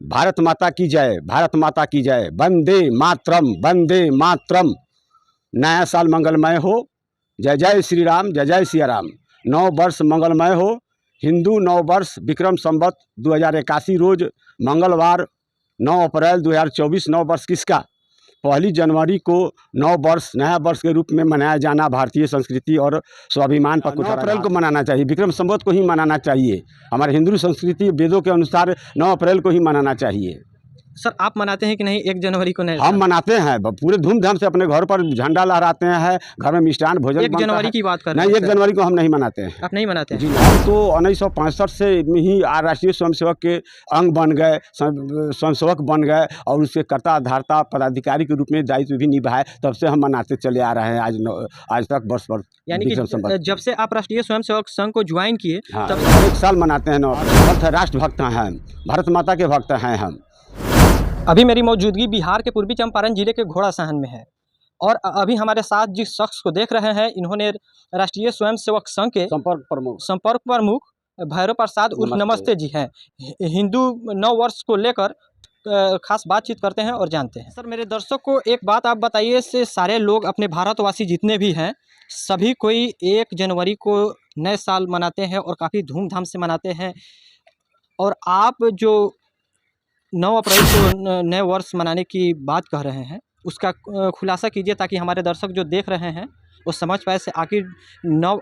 भारत माता की जय, भारत माता की जय, वंदे मातरम, वंदे मातरम। नया साल मंगलमय हो। जय जय श्री राम, जय जय सिया राम। नव वर्ष मंगलमय हो। हिंदू नव वर्ष विक्रम संवत 2081 रोज मंगलवार 9 अप्रैल 2024 नव वर्ष किसका? 1 जनवरी को नव वर्ष नया वर्ष के रूप में मनाया जाना भारतीय संस्कृति और स्वाभिमान पर 9 अप्रैल को मनाना चाहिए, विक्रम संवत को ही मनाना चाहिए। हमारे हिंदू संस्कृति वेदों के अनुसार 9 अप्रैल को ही मनाना चाहिए। सर आप मनाते हैं कि नहीं 1 जनवरी को? नहीं, हम मनाते हैं, पूरे धूमधाम से अपने घर पर झंडा लहराते हैं, घर में मिष्ठान भोजन 1 जनवरी की बात कर रहे हैं? नहीं, 1 जनवरी को हम नहीं मनाते हैं। आप नहीं मनाते हैं? जी, हम तो 1965 से ही राष्ट्रीय स्वयंसेवक के अंग बन गए, स्वयंसेवक बन गए और उसके कर्ता धारता पदाधिकारी के रूप में दायित्व भी निभाए, तब से हम मनाते चले आ रहे हैं आज तक वर्ष भर। यानी कि जब से आप राष्ट्रीय स्वयंसेवक संघ को ज्वाइन किए, हाँ, तब 1 साल मनाते हैं। भक्त राष्ट्रभक्त हैं, भारत माता के भक्त हैं हम। अभी मेरी मौजूदगी बिहार के पूर्वी चंपारण जिले के घोड़ासहन में है और अभी हमारे साथ जिस शख्स को देख रहे हैं, इन्होंने राष्ट्रीय स्वयंसेवक संघ के संपर्क प्रमुख भैरव प्रसाद उर्फ नमस्ते जी हैं। हिंदू नव वर्ष को लेकर खास बातचीत करते हैं और जानते हैं। सर मेरे दर्शक को एक बात आप बताइए, से सारे लोग अपने भारतवासी जितने भी हैं सभी कोई 1 जनवरी को नए साल मनाते हैं और काफ़ी धूमधाम से मनाते हैं, और आप जो 9 अप्रैल को नए वर्ष मनाने की बात कह रहे हैं उसका खुलासा कीजिए ताकि हमारे दर्शक जो देख रहे हैं वो समझ पाए से आखिर 9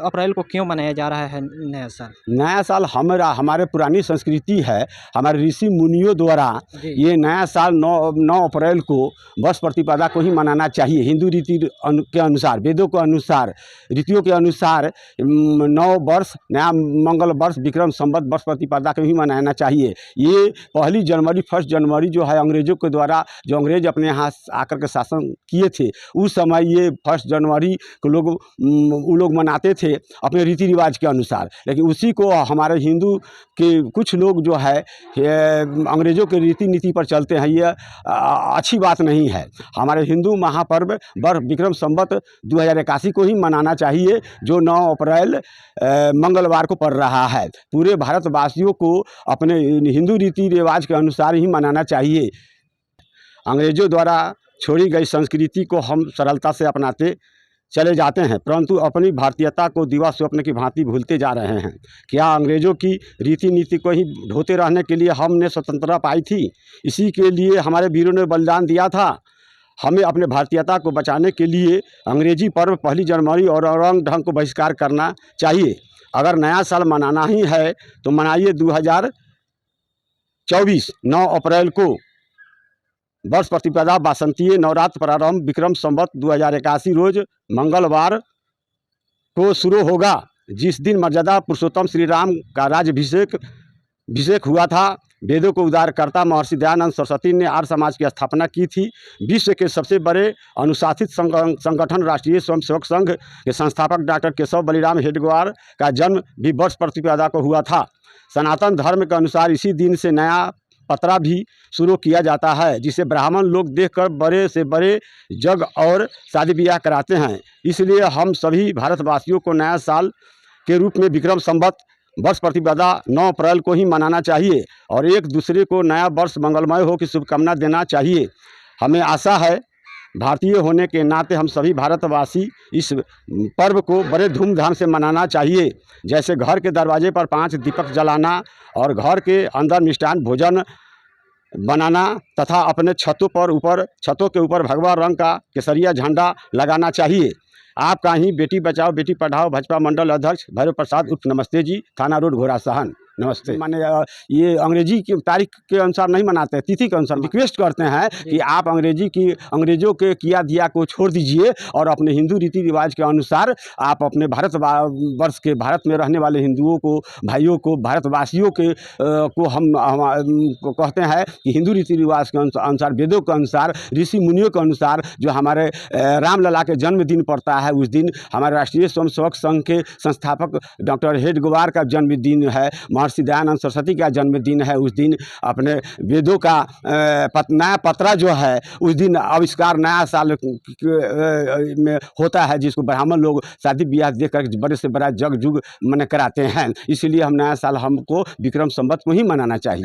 अप्रैल को क्यों मनाया जा रहा है नया साल। नया साल हमारे पुरानी संस्कृति है, हमारे ऋषि मुनियों द्वारा ये नया साल 9 अप्रैल को वर्ष प्रतिपदा को ही मनाना चाहिए। हिंदू रीति के अनुसार, वेदों के अनुसार, रीतियों के अनुसार 9 वर्ष नया मंगल वर्ष विक्रम संवत वर्ष प्रतिपदा को ही मनाना चाहिए। ये 1 जनवरी 1 जनवरी जो है अंग्रेजों के द्वारा, जो अंग्रेज अपने यहाँ आकर के शासन किए थे, उस समय ये 1 जनवरी को वो लोग मनाते थे अपने रीति रिवाज के अनुसार। लेकिन उसी को हमारे हिंदू के कुछ लोग जो है अंग्रेजों के रीति नीति पर चलते हैं, ये अच्छी बात नहीं है। हमारे हिंदू महापर्व विक्रम संवत 2081 को ही मनाना चाहिए, जो 9 अप्रैल मंगलवार को पड़ रहा है। पूरे भारतवासियों को अपने हिंदू रीति रिवाज के अनुसार ही मनाना चाहिए। अंग्रेजों द्वारा छोड़ी गई संस्कृति को हम सरलता से अपनाते चले जाते हैं, परंतु अपनी भारतीयता को दीवा स्वप्न की भांति भूलते जा रहे हैं। क्या अंग्रेजों की रीति नीति को ही ढोते रहने के लिए हमने स्वतंत्रता पाई थी? इसी के लिए हमारे वीरों ने बलिदान दिया था। हमें अपने भारतीयता को बचाने के लिए अंग्रेजी पर्व 1 जनवरी और रंग ढंग को बहिष्कार करना चाहिए। अगर नया साल मनाना ही है तो मनाइए 2024 9 अप्रैल को वर्ष प्रतिपदा वासंतीय नवरात्र प्रारंभ विक्रम संवत 2081 रोज मंगलवार को शुरू होगा, जिस दिन मर्यादा पुरुषोत्तम श्री राम का राज्याभिषेक हुआ था। वेदों को उदारकर्ता महर्षि दयानंद सरस्वती ने आर्य समाज की स्थापना की थी। विश्व के सबसे बड़े अनुशासित संगठन राष्ट्रीय स्वयंसेवक संघ के संस्थापक डॉक्टर केशव बलिराम हेडगेवार का जन्म भी वर्ष प्रतिपदा को हुआ था। सनातन धर्म के अनुसार इसी दिन से नया पतरा भी शुरू किया जाता है, जिसे ब्राह्मण लोग देखकर बड़े से बड़े जग और शादी ब्याह कराते हैं। इसलिए हम सभी भारतवासियों को नया साल के रूप में विक्रम संवत वर्ष प्रतिपदा 9 अप्रैल को ही मनाना चाहिए और एक दूसरे को नया वर्ष मंगलमय हो की शुभकामना देना चाहिए। हमें आशा है भारतीय होने के नाते हम सभी भारतवासी इस पर्व को बड़े धूमधाम से मनाना चाहिए। जैसे घर के दरवाजे पर 5 दीपक जलाना और घर के अंदर मिष्ठान भोजन बनाना तथा अपने छतों के ऊपर भगवा रंग का केसरिया झंडा लगाना चाहिए। आपका ही बेटी बचाओ बेटी पढ़ाओ भाजपा मंडल अध्यक्ष भैरव प्रसाद उर्फ नमस्ते जी, थाना रोड घोड़ासहन। नमस्ते। माने ये अंग्रेजी की तारीख के अनुसार नहीं मनाते हैं, तिथि के अनुसार। रिक्वेस्ट करते हैं कि आप अंग्रेजों के किया दिया को छोड़ दीजिए और अपने हिंदू रीति रिवाज के अनुसार आप अपने भारत में रहने वाले हिंदुओं को, भाइयों को, भारतवासियों को हम कहते हैं कि हिंदू रीति रिवाज के अनुसार, वेदों के अनुसार, ऋषि मुनियों के अनुसार जो हमारे रामलला के जन्मदिन पड़ता है, उस दिन हमारे राष्ट्रीय स्वयंसेवक संघ के संस्थापक डॉक्टर हेडगेवार का जन्मदिन है, महर्षि दयानंद सरस्वती का जन्मदिन है। उस दिन अपने वेदों का नया पत्रा जो है उस दिन आविष्कार नया साल में होता है, जिसको ब्राह्मण लोग शादी ब्याह देकर बड़े से बड़ा जग जुग मन कराते हैं। इसलिए हम नया साल हमको विक्रम संवत को ही मनाना चाहिए।